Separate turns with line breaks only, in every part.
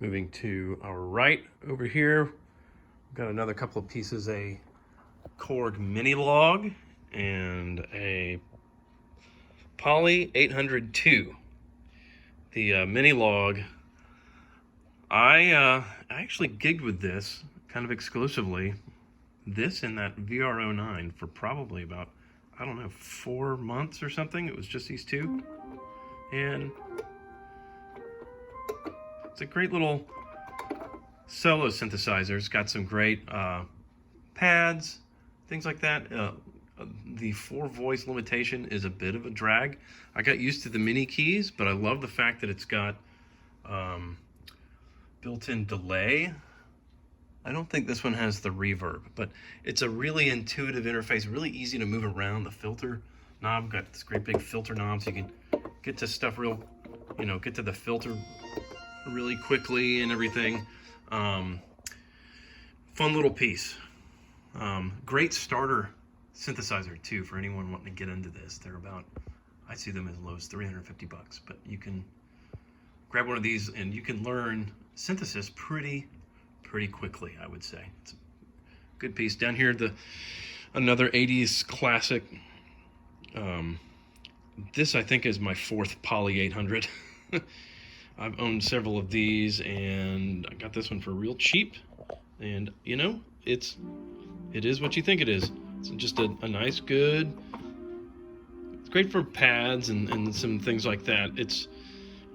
Moving to our right over here, we've got another couple of pieces, a Korg mini log and a Poly 802. The mini log, I actually gigged with this kind of exclusively, this and that VR09 for probably about, I don't know, 4 months or something. It was just these two. And it's a great little solo synthesizer. It's got some great pads, things like that. The 4-voice limitation is a bit of a drag. I got used to the mini keys, but I love the fact that it's got built-in delay. I don't think this one has the reverb, but it's a really intuitive interface, really easy to move around. The filter knob, got this great big filter knob, so you can get to stuff real, get to the filter really quickly and everything. Fun little piece. Great starter synthesizer too for anyone wanting to get into this. They're about, I see them as low as $350, but you can grab one of these and you can learn synthesis pretty quickly, I would say. It's a good piece. Down here, another 80s classic. This I think is my 4th Poly 800. I've owned several of these, and I got this one for real cheap. And it is what you think it is. It's just a nice, good. It's great for pads and some things like that. It's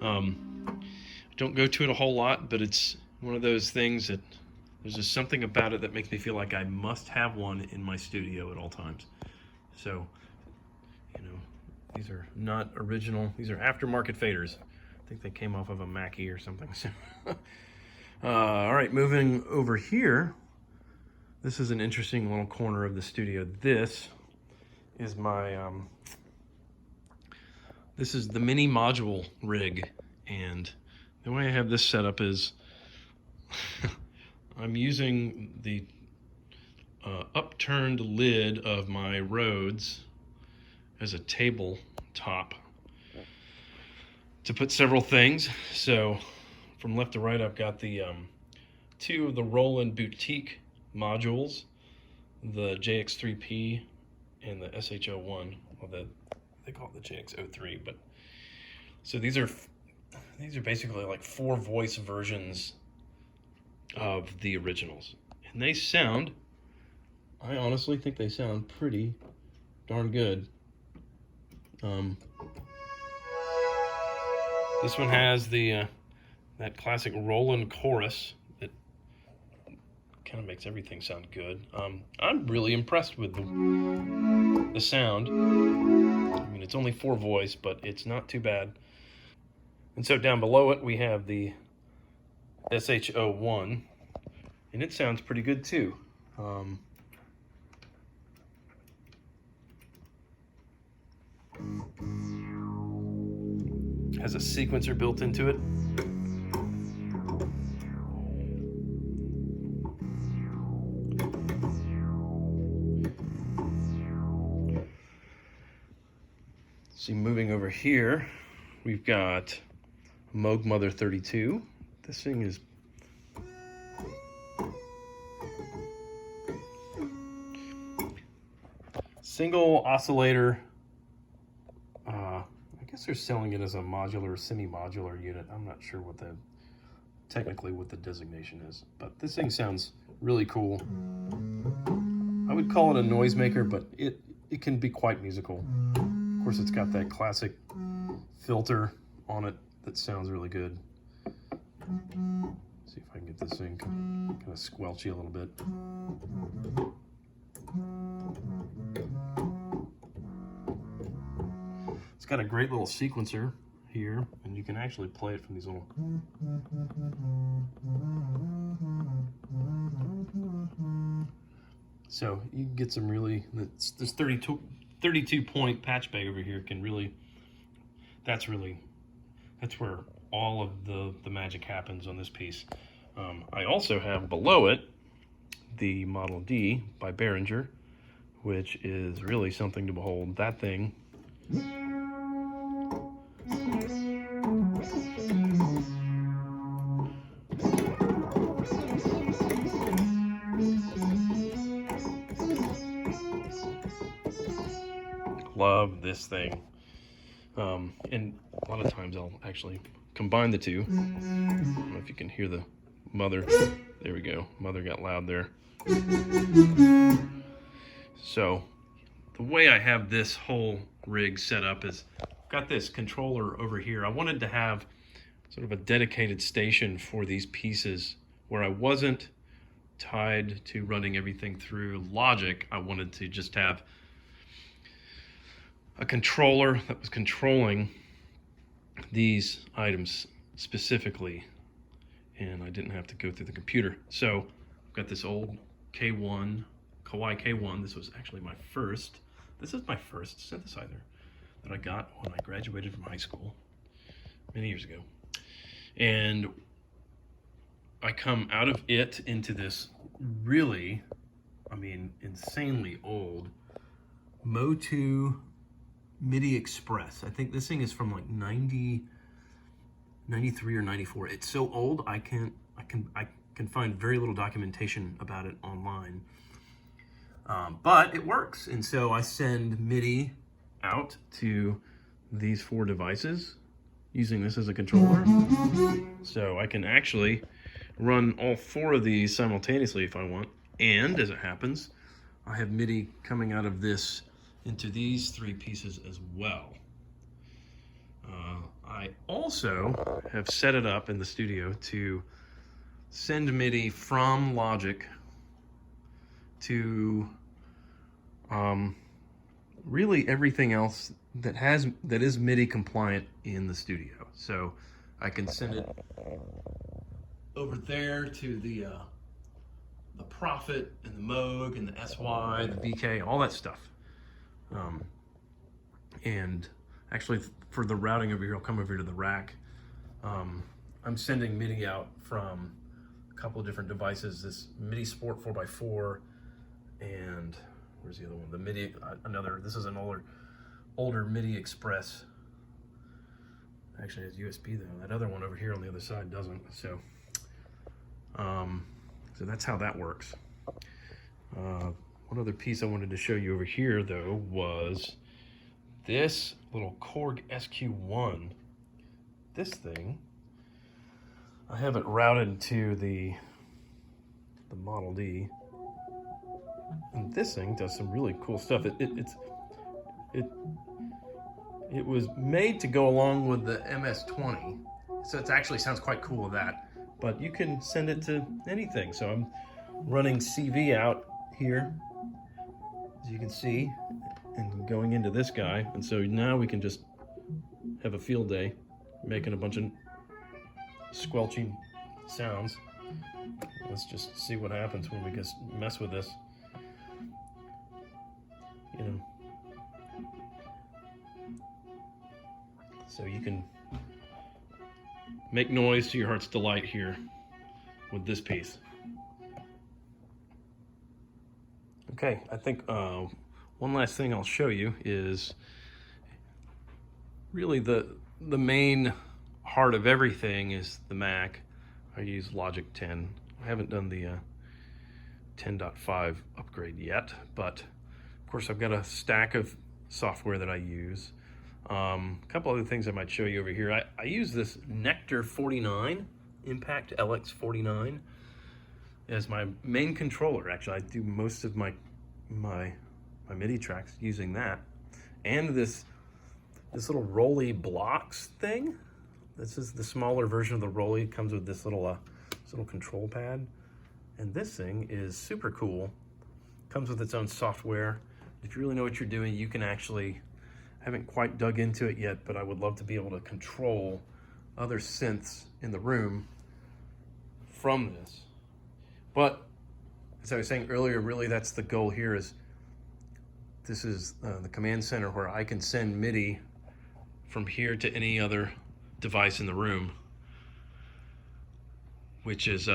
don't go to it a whole lot, but it's one of those things that there's just something about it that makes me feel like I must have one in my studio at all times. So, these are not original. These are aftermarket faders. I think they came off of a Mackie or something. So, all right, moving over here. This is an interesting little corner of the studio. This is my, this is the mini module rig. And the way I have this set up is I'm using the upturned lid of my Rhodes as a table top to put several things. So from left to right, I've got the 2 of the Roland Boutique modules, the GX03P and the SH01. Well, they call it the GX03, but so these are basically like 4-voice versions of the originals, and they sound, I honestly think they sound pretty darn good. This one has the that classic Roland chorus that kind of makes everything sound good. I'm really impressed with the sound. I mean, it's only 4-voice, but it's not too bad. And so down below it, we have the SH01, and it sounds pretty good too. Has a sequencer built into it. See, moving over here, we've got Moog Mother 32. This thing is single oscillator. I guess they're selling it as a modular, semi-modular unit. I'm not sure technically what the designation is, but this thing sounds really cool. I would call it a noisemaker, but it can be quite musical. Of course, it's got that classic filter on it that sounds really good. See if I can get this thing kind of squelchy a little bit. It's got a great little sequencer here, and you can actually play it from these little. So you can get some really, this 32 point patch bay over here can really, that's where all of the magic happens on this piece. I also have below it the Model D by Behringer, which is really something to behold. That thing love this thing. And a lot of times I'll actually combine the two. I don't know if you can hear the Mother. There we go. Mother got loud there. So the way I have this whole rig set up is I've got this controller over here. I wanted to have sort of a dedicated station for these pieces where I wasn't tied to running everything through Logic. I wanted to just have a controller that was controlling these items specifically, and I didn't have to go through the computer. So I've got this old K1, Kawai K1. This was actually my first, this is my first synthesizer that I got when I graduated from high school many years ago. And I come out of it into this really, I mean, insanely old Moog MIDI Express. I think this thing is from like 93 or 94. It's so old I can find very little documentation about it online. But it works, and so I send MIDI out to these 4 devices using this as a controller. So I can actually run all 4 of these simultaneously if I want. And as it happens, I have MIDI coming out of this into these 3 pieces as well. I also have set it up in the studio to send MIDI from Logic to really everything else that is MIDI compliant in the studio. So I can send it over there to the Prophet and the Moog and the SY, the BK, all that stuff. And actually for the routing over here, I'll come over here to the rack. I'm sending MIDI out from a couple of different devices. This MIDI Sport 4x4, and where's the other one? The MIDI, this is an older MIDI Express. Actually has USB though. That other one over here on the other side doesn't. So that's how that works. One other piece I wanted to show you over here though was this little Korg SQ1. This thing, I have it routed to the Model D, and this thing does some really cool stuff. It was made to go along with the MS-20, so it actually sounds quite cool with that. But you can send it to anything. So I'm running CV out here, as you can see, and going into this guy. And so now we can just have a field day, making a bunch of squelching sounds. Let's just see what happens when we just mess with this. You know. So you can make noise to your heart's delight here with this piece. Okay, I think one last thing I'll show you is really the main heart of everything is the Mac. I use Logic 10. I haven't done the 10.5 upgrade yet, but of course I've got a stack of software that I use. A couple other things I might show you over here. I use this Nectar 49, Impact LX49, as my main controller. Actually, I do most of my MIDI tracks using that. And this little Rolly blocks thing. This is the smaller version of the Rolly. It comes with this little control pad. And this thing is super cool. Comes with its own software. If you really know what you're doing, you can actually, I haven't quite dug into it yet, but I would love to be able to control other synths in the room from this. But as I was saying earlier, really that's the goal here. Is this is the command center where I can send MIDI from here to any other device in the room, which is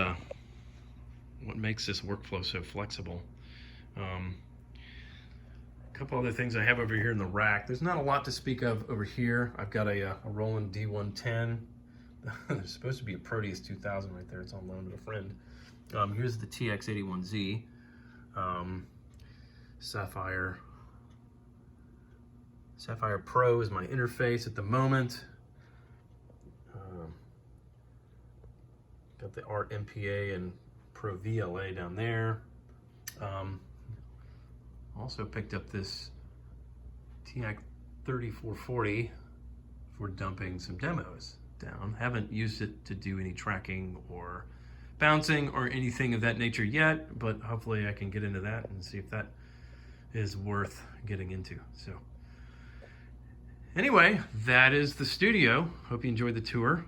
what makes this workflow so flexible. A couple other things I have over here in the rack. There's not a lot to speak of over here. I've got a Roland D110. There's supposed to be a Proteus 2000 right there. It's on loan to a friend. Here's the TX81Z, Sapphire Sapphire Pro is my interface at the moment. Got the Art MPA and Pro VLA down there. Also picked up this TAC 3440 for dumping some demos down. Haven't used it to do any tracking or bouncing or anything of that nature yet, but hopefully I can get into that and see if that is worth getting into. So anyway, that is the studio. Hope you enjoyed the tour.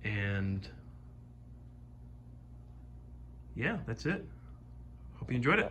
And yeah, that's it. Hope you enjoyed it.